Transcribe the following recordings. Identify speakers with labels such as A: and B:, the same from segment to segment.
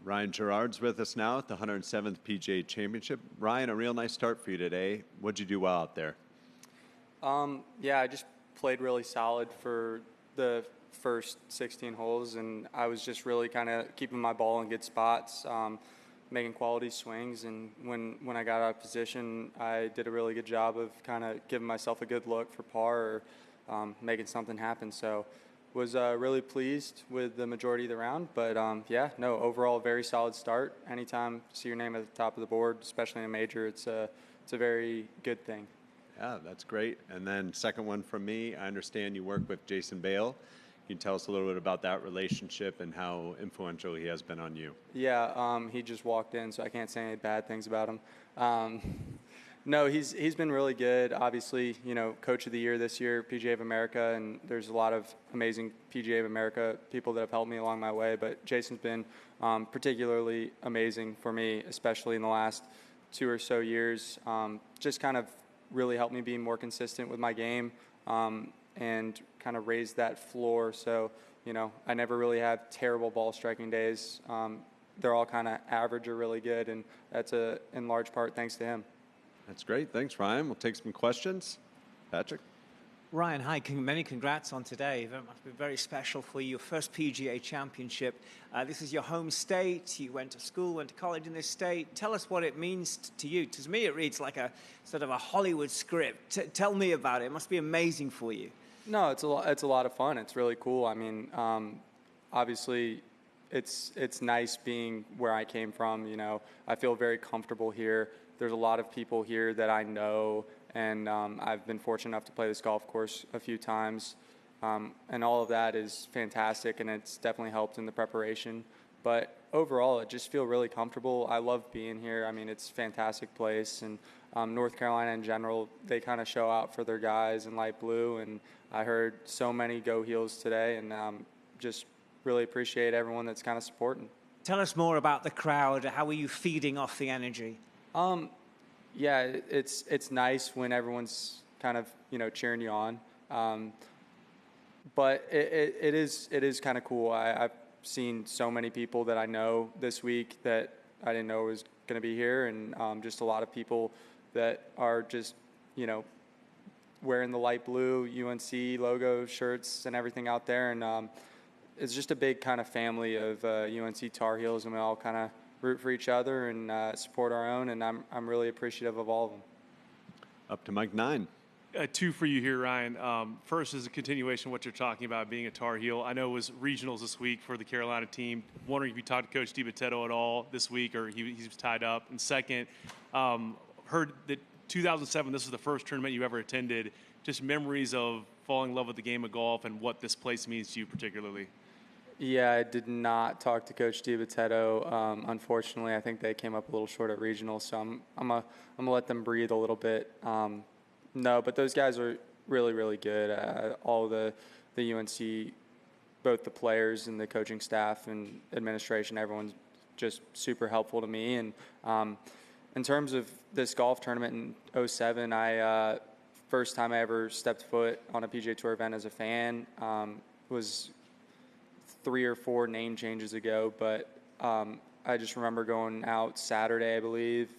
A: Ryan Gerard's with us now at the 107th PGA Championship. Ryan, a real nice start for you today. What'd you do well out there?
B: Yeah, I just played really solid for the first 16 holes, and I was just really kind of keeping my ball in good spots, making quality swings. And when I got out of position, I did a really good job of kind of giving myself a good look for par or making something happen. So was really pleased with the majority of the round. But overall, very solid start. Anytime you see your name at the top of the board, especially in a major, it's a very good thing.
A: Yeah, that's great. And then second one from me, I understand you work with Jason Bale. Can you tell us a little bit about that relationship and how influential he has been on you?
B: Yeah, he just walked in, so I can't say any bad things about him. No, he's been really good. Obviously, Coach of the Year this year, PGA of America, and there's a lot of amazing PGA of America people that have helped me along my way. But Jason's been particularly amazing for me, especially in the last 2 or so years. Just kind of really helped me be more consistent with my game and kind of raise that floor. So, I never really have terrible ball striking days. They're all kind of average or really good, and that's in large part thanks to him.
A: That's great. Thanks, Ryan. We'll take some questions. Patrick?
C: Ryan, hi. Many congrats on today. That must be very special for you. Your first PGA Championship. This is your home state. You went to school, went to college in this state. Tell us what it means to you. To me, it reads like a sort of a Hollywood script. Tell me about it. It must be amazing for you.
B: No, it's a lot of fun. It's really cool. I mean, obviously, it's nice being where I came from. I feel very comfortable here. There's a lot of people here that I know, and I've been fortunate enough to play this golf course a few times, and all of that is fantastic, and it's definitely helped in the preparation. But overall, I just feel really comfortable. I love being here. I mean, it's a fantastic place, and North Carolina in general, they kind of show out for their guys in light blue, and I heard so many go heels today, and just really appreciate everyone that's kind of supporting.
C: Tell us more about the crowd. How are you feeding off the energy?
B: Yeah, it's nice when everyone's kind of cheering you on, but it is kind of cool. I've seen so many people that I know this week that I didn't know was going to be here, and just a lot of people that are just wearing the light blue UNC logo shirts and everything out there, and it's just a big kind of family of UNC Tar Heels, and we all kind of root for each other and support our own, and I'm really appreciative of all of them.
A: Up to Mike 9.
D: Two for you here, Ryan. First is a continuation of what you're talking about, being a Tar Heel. I know it was regionals this week for the Carolina team. Wondering if you talked to Coach DiBattista at all this week, or he was tied up. And second, heard that 2007, this was the first tournament you ever attended. Just memories of falling in love with the game of golf and what this place means to you particularly.
B: Yeah, I did not talk to Coach DiBattista. Unfortunately, I think they came up a little short at regional, so I'm gonna let them breathe a little bit. No, but those guys are really, really good. All the UNC, both the players and the coaching staff and administration, everyone's just super helpful to me. And in terms of this golf tournament in 2007, first time I ever stepped foot on a PGA Tour event as a fan was 3 or 4 name changes ago, but I just remember going out Saturday, I believe,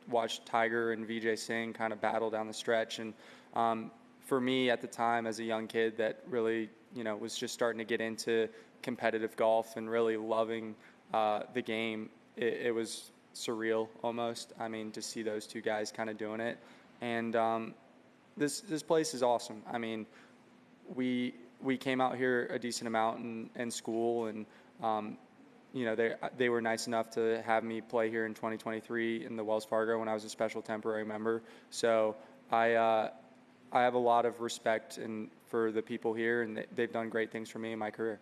B: watched Tiger and Vijay Singh kind of battle down the stretch, and for me at the time as a young kid that really was just starting to get into competitive golf and really loving the game, it was surreal almost. I mean, to see those two guys kind of doing it, and this place is awesome. I mean, we came out here a decent amount in school, and they were nice enough to have me play here in 2023 in the Wells Fargo when I was a special temporary member. So I have a lot of respect for the people here, and they've done great things for me in my career.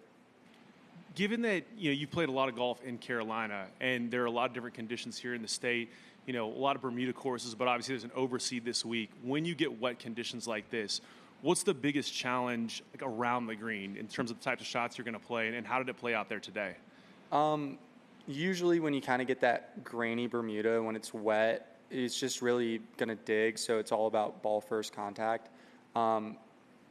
D: Given that you've played a lot of golf in Carolina, and there are a lot of different conditions here in the state, a lot of Bermuda courses, but obviously there's an overseed this week. When you get wet conditions like this, what's the biggest challenge around the green in terms of the types of shots you're going to play, and how did it play out there today?
B: Usually when you kind of get that grainy Bermuda, when it's wet, it's just really going to dig, so it's all about ball first contact.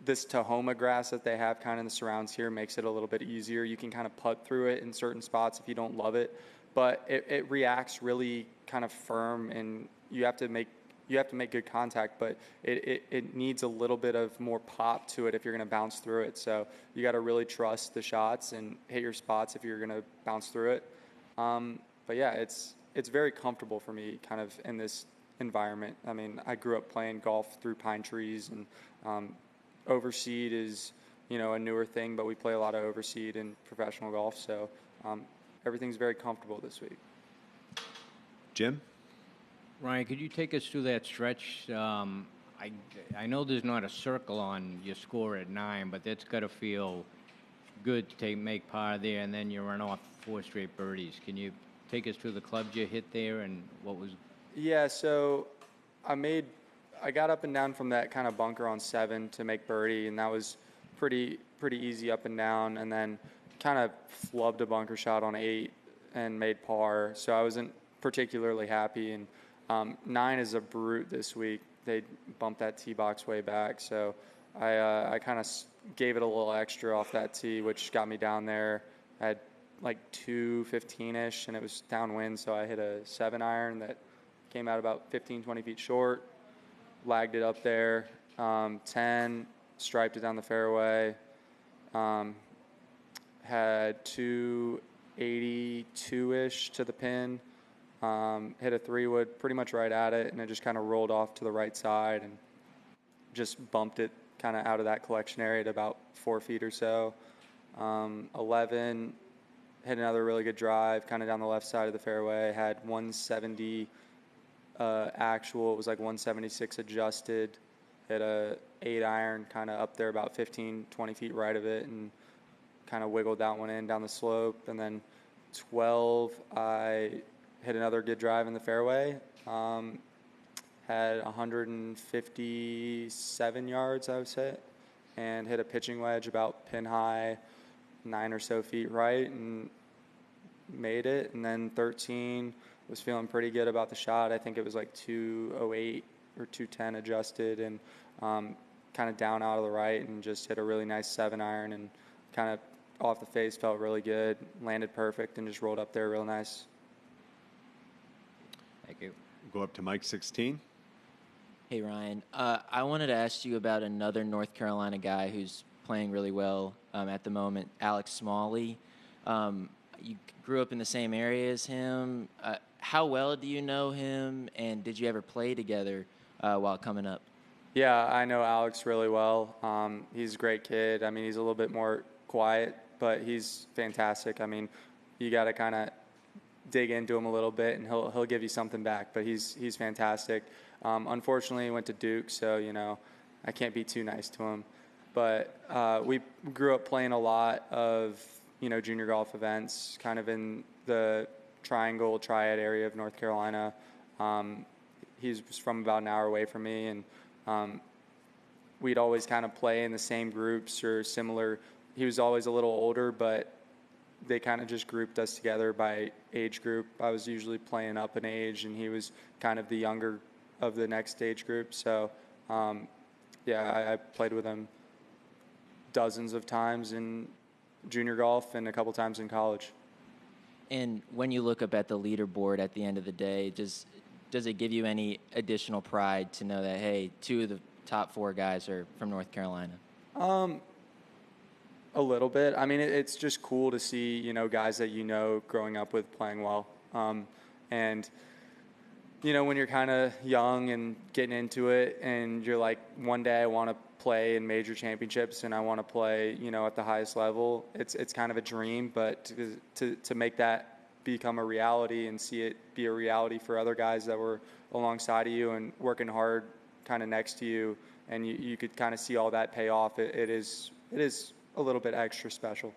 B: this Tahoma grass that they have kind of in the surrounds here makes it a little bit easier. You can kind of putt through it in certain spots if you don't love it, but it reacts really kind of firm, and you have to make good contact, but it needs a little bit of more pop to it if you're going to bounce through it. So you got to really trust the shots and hit your spots if you're going to bounce through it. But yeah, it's very comfortable for me kind of in this environment. I mean, I grew up playing golf through pine trees, and overseed is, a newer thing, but we play a lot of overseed in professional golf. So everything's very comfortable this week.
A: Jim?
E: Ryan, could you take us through that stretch? I know there's not a circle on your score at 9, but that's got to feel good to make par there, and then you run off 4 straight birdies. Can you take us through the clubs you hit there and what was?
B: Yeah, so I got up and down from that kind of bunker on 7 to make birdie, and that was pretty easy up and down, and then kind of flubbed a bunker shot on 8 and made par. So I wasn't particularly happy, and 9 is a brute this week. They bumped that tee box way back, so I kind of gave it a little extra off that tee, which got me down there. I had like 215-ish, and it was downwind, so I hit a 7-iron that came out about 15, 20 feet short, lagged it up there, 10, striped it down the fairway, had 282-ish to the pin, hit a 3-wood pretty much right at it, and it just kind of rolled off to the right side and just bumped it kind of out of that collection area at about 4 feet or so. 11, hit another really good drive kind of down the left side of the fairway, had 170 actual, it was like 176 adjusted, hit a 8-iron kind of up there about 15, 20 feet right of it, and kind of wiggled that one in down the slope. And then 12, I hit another good drive in the fairway, had 157 yards, I would say, and hit a pitching wedge about pin high, 9 or so feet right, and made it. And then 13, was feeling pretty good about the shot. I think it was like 208 or 210 adjusted, and kind of down out of the right, and just hit a really nice 7-iron, and kind of off the face felt really good, landed perfect, and just rolled up there real nice.
E: Thank you.
A: Go up to Mike 16.
F: Hey, Ryan. I wanted to ask you about another North Carolina guy who's playing really well at the moment, Alex Smalley. You grew up in the same area as him. How well do you know him, and did you ever play together while coming up?
B: Yeah, I know Alex really well. He's a great kid. I mean, he's a little bit more quiet, but he's fantastic. I mean, you got to kind of dig into him a little bit, and he'll give you something back. But he's fantastic. Unfortunately, he went to Duke, so I can't be too nice to him. But we grew up playing a lot of junior golf events, kind of in the Triad area of North Carolina. He's from about an hour away from me, and we'd always kind of play in the same groups or similar. He was always a little older, but they kind of just grouped us together by age group. I was usually playing up in age, and he was kind of the younger of the next age group. So, I played with him dozens of times in junior golf and a couple times in college.
F: And when you look up at the leaderboard at the end of the day, does it give you any additional pride to know that, hey, 2 of the top 4 guys are from North Carolina?
B: A little bit. I mean, it's just cool to see, guys that growing up with playing well. And, when you're kind of young and getting into it, and you're like, one day I want to play in major championships and I want to play, at the highest level, it's kind of a dream, but to make that become a reality and see it be a reality for other guys that were alongside of you and working hard kind of next to you, and you could kind of see all that pay off, it is a little bit extra special.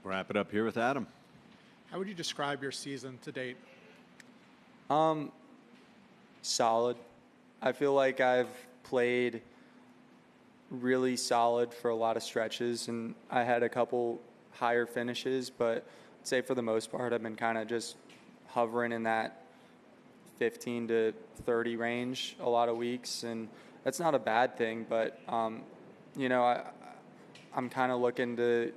A: Wrap it up here with Adam.
G: How would you describe your season to date?
B: Solid. I feel like I've played really solid for a lot of stretches, and I had a couple higher finishes, but I'd say for the most part I've been kind of just hovering in that 15 to 30 range a lot of weeks, and that's not a bad thing, but I'm kind of looking to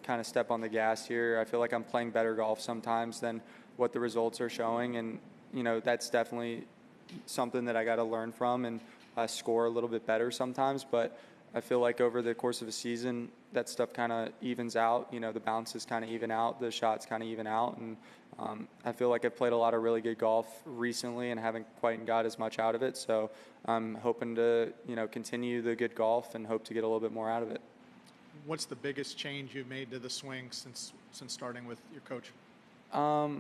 B: kind of step on the gas here. I feel like I'm playing better golf sometimes than what the results are showing, and that's definitely something that I got to learn from and score a little bit better sometimes. But I feel like over the course of a season, that stuff kind of evens out. The bounces kind of even out, the shots kind of even out, and I feel like I've played a lot of really good golf recently and haven't quite got as much out of it. So I'm hoping to continue the good golf and hope to get a little bit more out of it.
G: What's the biggest change you've made to the swing since starting with your coach?
B: I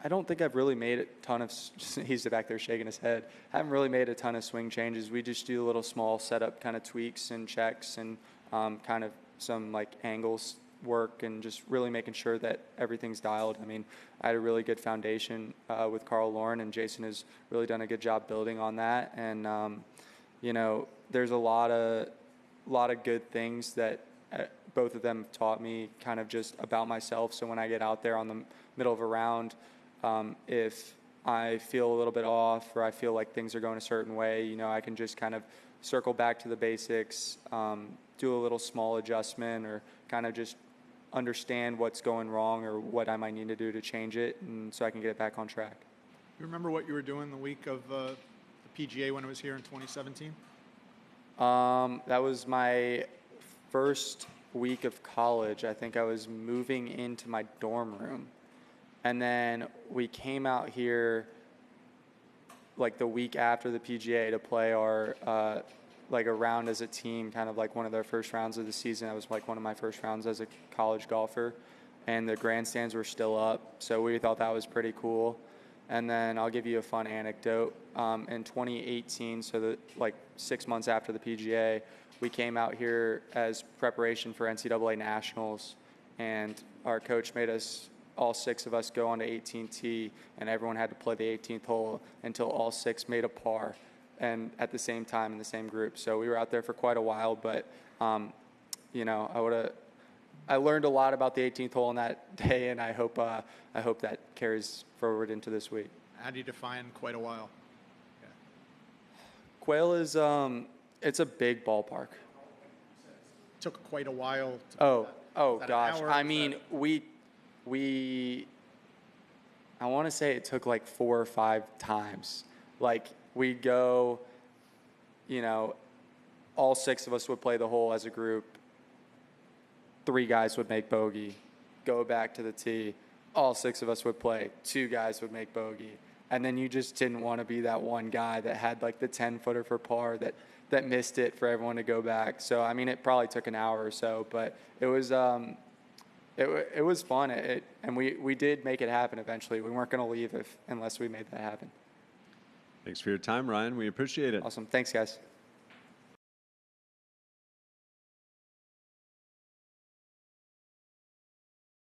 B: don't think I've really made a ton of – he's back there shaking his head. I haven't really made a ton of swing changes. We just do a little small setup kind of tweaks and checks and kind of some angles work and just really making sure that everything's dialed. I mean, I had a really good foundation with Carl Lauren, and Jason has really done a good job building on that. And, there's a lot of good things that both of them taught me kind of just about myself. So when I get out there on the middle of a round, if I feel a little bit off or I feel like things are going a certain way, I can just kind of circle back to the basics, do a little small adjustment or kind of just understand what's going wrong or what I might need to do to change it, and so I can get it back on track.
G: You remember what you were doing the week of the PGA when it was here in 2017?
B: That was my first week of college. I think I was moving into my dorm room. And then we came out here the week after the PGA to play our a round as a team, kind of one of their first rounds of the season. That was one of my first rounds as a college golfer. And the grandstands were still up, so we thought that was pretty cool. And then I'll give you a fun anecdote. In 2018, so 6 months after the PGA, we came out here as preparation for NCAA Nationals, and our coach made us, all 6 of us, go on to 18T, and everyone had to play the 18th hole until all 6 made a par, and at the same time in the same group. So we were out there for quite a while, but I learned a lot about the 18th hole on that day, and I hope that carries forward into this week.
G: How do you define quite a while?
B: Quail is it's a big ballpark.
G: It took quite a while.
B: Oh gosh.
G: Hour?
B: I mean, I want to say it took 4 or 5 times. We'd go, all 6 of us would play the hole as a group. 3 guys would make bogey, go back to the tee. All 6 of us would play. 2 guys would make bogey. And then you just didn't want to be that one guy that had the 10-footer for par that missed it for everyone to go back. So, I mean, it probably took an hour or so, but it was it was fun. And we did make it happen eventually. We weren't going to leave unless we made that happen.
A: Thanks for your time, Ryan. We appreciate it.
B: Awesome. Thanks, guys.